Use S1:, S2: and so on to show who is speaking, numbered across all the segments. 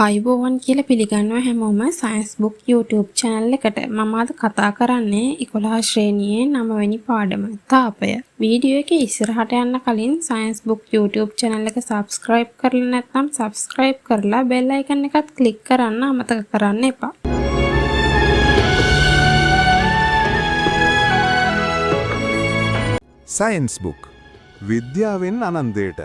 S1: ආයුබෝවන් කියලා පිළිගන්නවා හැමෝම සයන්ස් බුක් YouTube channel එකට. මම අද කතා කරන්නේ 11 ශ්‍රේණියේ 9 වෙනි පාඩම තාපය. වීඩියෝ එකේ ඉස්සරහට යන්න කලින් සයන්ස් බුක් YouTube channel එක subscribe කරලා නැත්නම් subscribe කරලා bell icon එකත් click කරන්න අමතක කරන්න එපා.
S2: සයන්ස් බුක් විද්‍යාවෙන් අනන්තයට.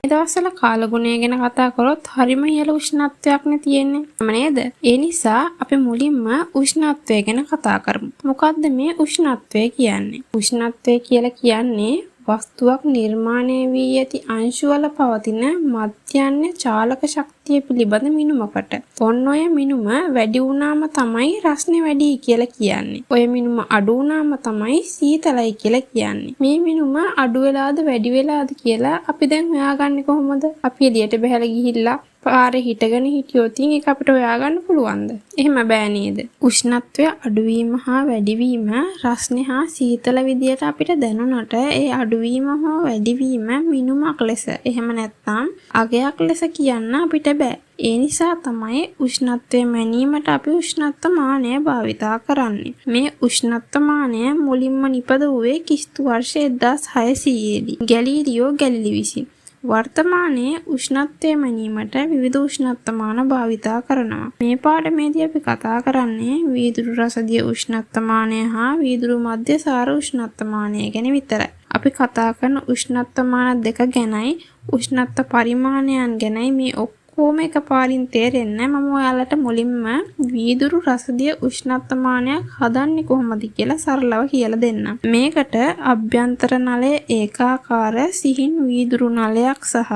S1: දවස්වල කාලගුණය ගැන කතා කරොත් හරිම ඉහළ උෂ්ණත්වයක්නේ තියෙන්නේ නේද? ඒ නිසා අපි මුලින්ම උෂ්ණත්වය ගැන කතා කරමු. මොකද්ද මේ උෂ්ණත්වය කියන්නේ? උෂ්ණත්වය කියලා කියන්නේ වස්තුවක් නිර්මාණය වී ඇති අංශු වල පවතින මධ්‍යන්‍ය චාලක ශක්තිය පිළිබඳ මිනුමකට. ඔන්න ඔය මිනුම වැඩි වුණාම තමයි රස්නේ වැඩි කියලා කියන්නේ. ඔය මිනුම අඩු වුණාම තමයි සීතලයි කියලා කියන්නේ. මේ මිනුම අඩු වෙලාද වැඩි වෙලාද කියලා අපි දැන් හොයාගන්නේ කොහොමද? අපි එළියට බහැලා ගිහිල්ලා පාරේ හිටගෙන හිටියොත් ඒක අපිට හොයාගන්න පුළුවන්ද? එහෙම බෑ නේද? උෂ්ණත්වය අඩුවීම හා වැඩිවීම රස්නේ හා සීතල විදියට අපිට දැනුණට ඒ අඩුවීම හෝ වැඩිවීම මිනුමක් ලෙස එහෙම නැත්නම් අගයක් ලෙස කියන්න අපිට බෑ. ඒ නිසා තමයි උෂ්ණත්වය මැනීමට අපි උෂ්ණත්වමානය භාවිතා කරන්නේ. මේ උෂ්ණත්වමානය මුලින්ම නිපදවුවේ ක්‍රිස්තු වර්ෂ 1600 දී ගැලීලියෝ ගැලිලි විසින්. වර්තමානයේ උෂ්ණත්වය මැනීමට විවිධ උෂ්ණත්වමාන භාවිතා කරනවා. මේ පාඩමේදී අපි කතා කරන්නේ වීදුරු රසදිය උෂ්ණත්වමානය හා වීදුරු මධ්‍යසාර උෂ්ණත්වමානය ගැන විතරයි. අපි කතා කරන උෂ්ණත්වමාන දෙක ගැනයි උෂ්ණත්ව පරිමාණයන් ගැනයි මේ ඔක්කොම එකපාරින් තේරෙන්න මම ඔයාලට මුලින්ම වීදුරු රසදිය උෂ්ණත්වමානයක් හදන්නේ කොහොමද කියලා සරලව කියලා දෙන්නම්. මේකට අභ්‍යන්තර නලය ඒකාකාර සිහින් වීදුරු නලයක් සහ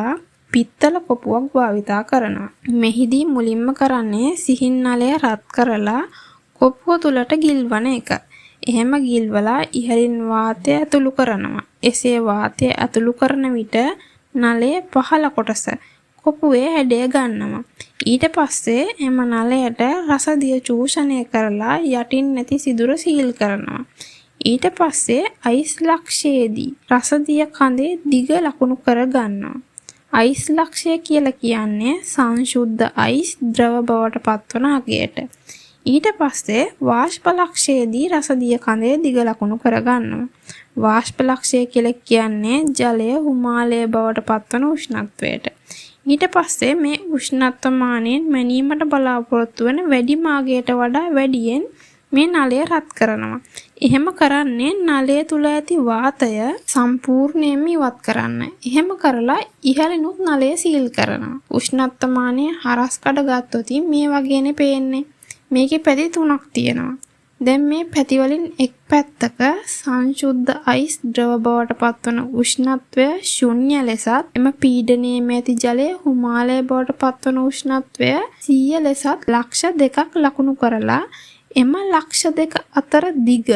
S1: පිත්තල කොපුවක් භාවිතා කරනවා. මෙහිදී මුලින්ම කරන්නේ සිහින් නලය රත් කරලා කොපුව තුලට ගිල්වන එක. එහෙම ගිල්වලා ඉහළින් වාතය ඇතුළු කරනවා. එසේ වාතය ඇතුළු කරන විට නලයේ පහළ කොටස කොපුවේ හැඩය ගන්නවා. ඊට පස්සේ එම නලයට රසදිය චූෂණය කරලා යටින් නැති සිදුර සීල් කරනවා. ඊට පස්සේ අයිස් ලක්ෂයේදී රසදිය කඳේ දිග ලකුණු කර ගන්නවා. අයිස් ලක්ෂය කියලා කියන්නේ සංශුද්ධ අයිස් ද්‍රව බවට පත්වන අගයට. ඊට පස්සේ වාෂ්ප ලක්ෂයේදී රසදිය කඳේ දිග ලකුණු කර ගන්නවා. වාෂ්ප ලක්ෂය කියලා කියන්නේ ජලය හුමාලය බවට පත්වන උෂ්ණත්වයට. ඊට පස්සේ මේ උෂ්ණත්වමානයෙන් මැනීමට බලාපොරොත්තු වන වැඩිම අගයට වඩා වැඩියෙන් මේ නලය රත් කරනවා. එහෙම කරන්නේ නලය තුල ඇති වාතය සම්පූර්ණයෙන්ම ඉවත් කරන්න. එහෙම කරලා ඉහළිනුත් නලය සීල් කරනවා. උෂ්ණත්වමානය හරස් කඩ ගත්තොත් මේ වගේනේ පේන්නේ. මේකේ පැති තුනක් තියෙනවා. දැන් මේ පැති වලින් එක් පැත්තක සංශුද්ධ අයිස් ද්‍රව බවට පත්වන උෂ්ණත්වය ශුන්‍ය ලෙසත් එම පීඩනයේ ඇති ජලය හුමාලය බවට පත්වන උෂ්ණත්වය 100 ලෙසත් ලක්ෂ 2ක් ලකුණු කරලා එම ලක්ෂ 2 අතර දිග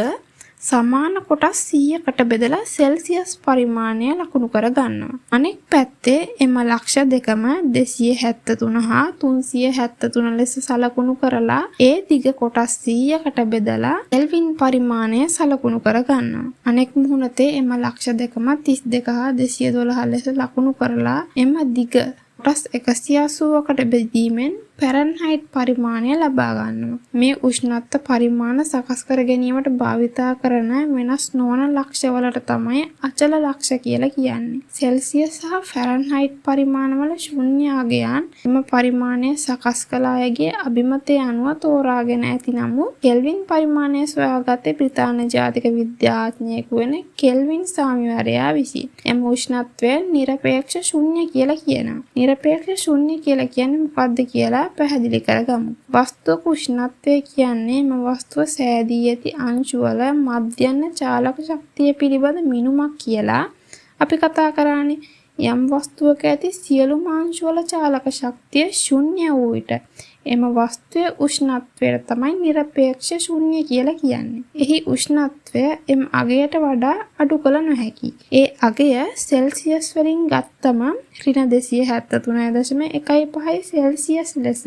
S1: සමාන කොටස් 100කට බෙදලා සෙල්සියස් පරිමාණය ලකුණු කර ගන්නවා. අනෙක් පැත්තේ එම ලක්ෂ 2ම 273 හා 373 ලෙස සලකුණු කරලා ඒ දිග කොටස් 100කට බෙදලා කෙල්වින් පරිමාණය සලකුණු කර ගන්නවා. අනෙක් මුහුණතේ එම ලක්ෂ 2ම 32 හා 212 ලෙස ලකුණු කරලා එම දිග කොටස් 180කට බෙදීමෙන් ෆැරන්හයිට් පරිමාණය ලබා ගන්නවා. මේ උෂ්ණත්ව පරිමාණ සකස් කර ගැනීමට භාවිතා කරන වෙනස් නොවන ලක්ෂවලට තමයි අචල ලක්ෂ කියලා කියන්නේ. සෙල්සියස් සහ ෆැරන්හයිට් පරිමාණවල ශූන්‍ය අගයන් එම පරිමාණය සකස් කළ අයගේ අභිමතය අනුව තෝරාගෙන ඇති නමුත් කෙල්වින් පරිමාණය සොයාගත්තේ බ්‍රිතාන්‍ය ජාතික විද්‍යාඥයෙකු වෙන කෙල්වින් සාමිවරයා විසින්. එම උෂ්ණත්වය නිරපේක්ෂ ශූන්‍ය කියලා කියනවා. නිරපේක්ෂ ශූන්‍ය කියලා කියන්නේ මොකක්ද කියලා පැහැදිලි කරගමු. වස්තුවක උෂ්ණත්වය කියන්නේ එම වස්තුව සෑදී ඇති අංශු වල මධ්‍යන්‍ය චාලක ශක්තිය පිළිබඳ මිනුමක් කියලා අපි කතා කරන්නේ. යම් වස්තුවක ඇති සියලුම අංශු වල චාලක ශක්තිය ශුන්‍ය වූ විට එම වස්තුවේ උෂ්ණත්වයට තමයි නිරපේක්ෂ ශුන්‍ය කියලා කියන්නේ. එහි උෂ්ණත්වය එම අගයට වඩා අඩු කළ නොහැකි. ඒ අගය සෙල්සියස් වලින් ගත්තම ඍණ 273.15 සෙල්සියස් ලෙස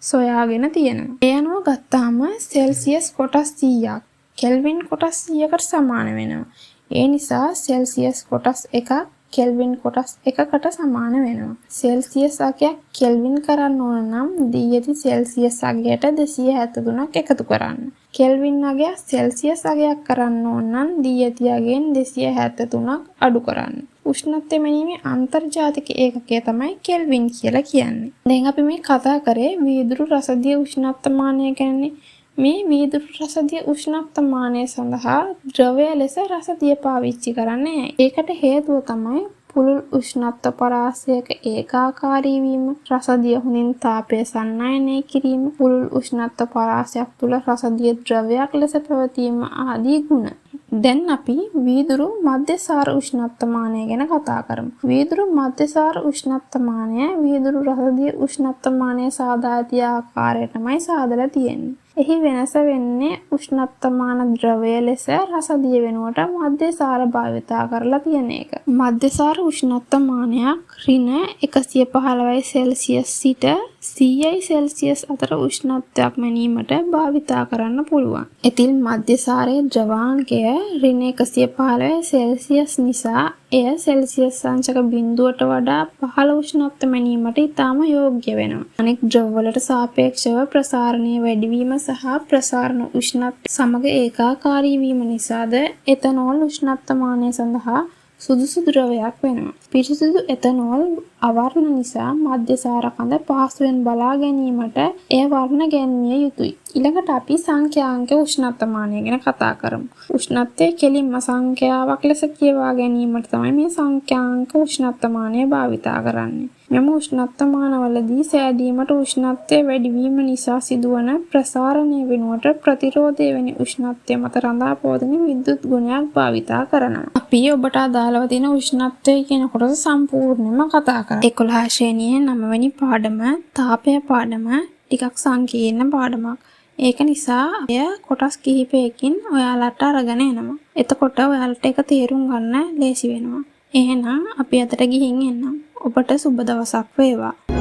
S1: සොයාගෙන තියෙනවා. ඒ අනුව ගත්තාම සෙල්සියස් කොටස් 100ක් කෙල්වින් කොටස් 100කට සමාන වෙනවා. ඒ නිසා සෙල්සියස් කොටස් 1ක් කෙල්වින් කොටස් එකකට සමාන වෙනවා. සෙල්සියස් අගයක් කෙල්වින් කරන්න ඕන නම් දී ඇති සෙල්සියස් අගයට 273ක් එකතු කරන්න. කෙල්වින් අගයක් සෙල්සියස් අගයක් කරන්න ඕන නම් දී ඇති අගයෙන් 273ක් අඩු කරන්න. උෂ්ණත්වය මැනීමේ අන්තර්ජාතික ඒකකය තමයි කෙල්වින් කියලා කියන්නේ. දැන් අපි මේ කතා කරේ වීදුරු රසදිය උෂ්ණත්වමානය ගැනනේ. මේ වීදුරු රසදිය උෂ්ණත්වමානය සඳහා ද්‍රවය ලෙස රසදිය පාවිච්චි කරන්නේ. ඒකට හේතුව තමයි පුළුල් උෂ්ණත්ව පරාසයක ඒකාකාරී වීම, රසදිය හොඳින් තාපය සන්නායනය කිරීම, පුළුල් උෂ්ණත්ව පරාසයක් තුළ රසදිය ද්‍රවයක් ලෙස පැවතීම ආදී ගුණ. දැන් අපි වීදුරු මධ්‍යසාර උෂ්ණත්වමානය ගැන කතා කරමු. වීදුරු මධ්‍යසාර උෂ්ණත්වමානය වීදුරු රසදිය උෂ්ණත්වමානය සාදා ඇති ආකාරයටමයි සාදලා තියෙන්නේ. එහි වෙනස වෙන්නේ උෂ්ණත්වමාන ද්‍රවය ලෙස රසදිය වෙනුවට මධ්‍යසාර භාවිතා කරලා තියෙන එක. මධ්‍යසාර උෂ්ණත්වමානයක් ඍණ 115 සෙල්සියස් සිට 100 සෙල්සියස් අතර උෂ්ණත්වයක් මැනීමට භාවිතා කරන්න පුළුවන්. ඉතින් මධ්‍යසාරයේ ද්‍රවාංකය ඍණ 115 සෙල්සියස් නිසා එය සෙල්සියස් අංශක බිඳුවට වඩා පහළ උෂ්ණත්ව මැනීමට ඉතාම යෝග්‍ය වෙනවා. අනෙක් ද්‍රවවලට සාපේක්ෂව ප්‍රසාරණය වැඩිවීම සහ ප්‍රසාරණ උෂ්ණත්ව සමග ඒකාකාරී වීම නිසාද එතනෝල් උෂ්ණත්වමානය සඳහා සුදුසු ද්‍රවයක් වෙනවා. පිරිසිදු එතනෝල් අවර්ණ නිසා මධ්‍යසාර කඳ පහසුවෙන් බලා ගැනීමට එය වර්ණ ගැන්විය යුතුයි. ඊළඟට අපි සංඛ්‍යාංක උෂ්ණත්වමානය ගැන කතා කරමු. උෂ්ණත්වයේ කෙලින්ම සංඛ්‍යාවක් ලෙස කියවා ගැනීමට තමයි මේ සංඛ්‍යාංක උෂ්ණත්වමානය භාවිතා කරන්නේ. මෙම උෂ්ණත්වමානවලදී සෑදීමට උෂ්ණත්වය වැඩිවීම නිසා සිදුවන ප්‍රසාරණය වෙනුවට ප්‍රතිරෝධය වැනි උෂ්ණත්වය මත රඳා පවතින විද්‍යුත් ගුණයක් භාවිතා කරනවා. අපි ඔබට අදාළව තියෙන උෂ්ණත්වය කියන කොටස සම්පූර්ණයෙන්ම කතා කරා. 11 ශ්‍රේණියේ 9 වෙනි පාඩම තාපය පාඩම ටිකක් සංකීර්ණ පාඩමක්. ඒක නිසා එය කොටස් කිහිපයකින් ඔයාලට අරගෙන එනවා. එතකොට ඔයාලට ඒක තේරුම් ගන්න ලේසි වෙනවා. එහෙනම් අපි අතට ගිහින් එන්නම්. ඔබට සුබ දවසක් වේවා.